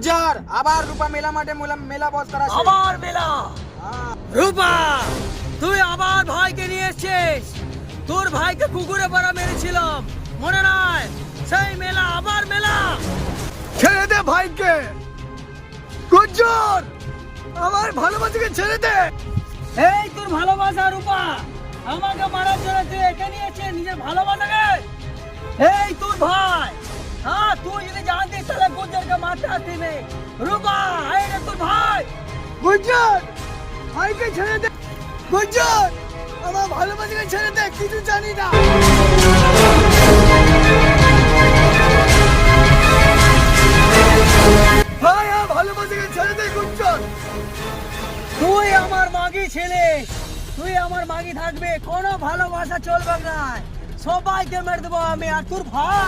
গুর্জর আবার রূপা মেলা মাঠে মেলা বস করা আবার মেলা। রূপা, তুই আবার ভাইকে নিয়ে এসেছিস। তোর ভাইকে কুকুরে পাড়া মেরেছিলাম, মনে নাই? সেই মেলা, আবার মেলা। ছেড়ে দে ভাইকে। গুর্জর, আমার ভালোবাসাকে ছেড়ে দে। এই তোর ভালোবাসা রূপা, আমাকে মারার জন্য তুই একে নিয়েছিস নিজের ভালোবাসাকে। এই তোর ভাই, হ্যাঁ তুই যদি জানতিস তাহলে গুর্জরকে মারতে আসতিস নে। রূপা, এই রে তোর ভাই। গুর্জর, ভাইকে ছেড়ে দে। গুর্জর, আমার ভালোবাসাকে ছেড়ে দে, কিছু জানি না। ভাই, আমার ভালোবাসাকে ছেড়ে দে গুর্জর। তুই আমার মাগি ছেলে, তুই আমার মাগি থাকবে, কোনো ভালোবাসা চলবে না। সবাইকে মেরে দেবো আমি। আর তোর ভাই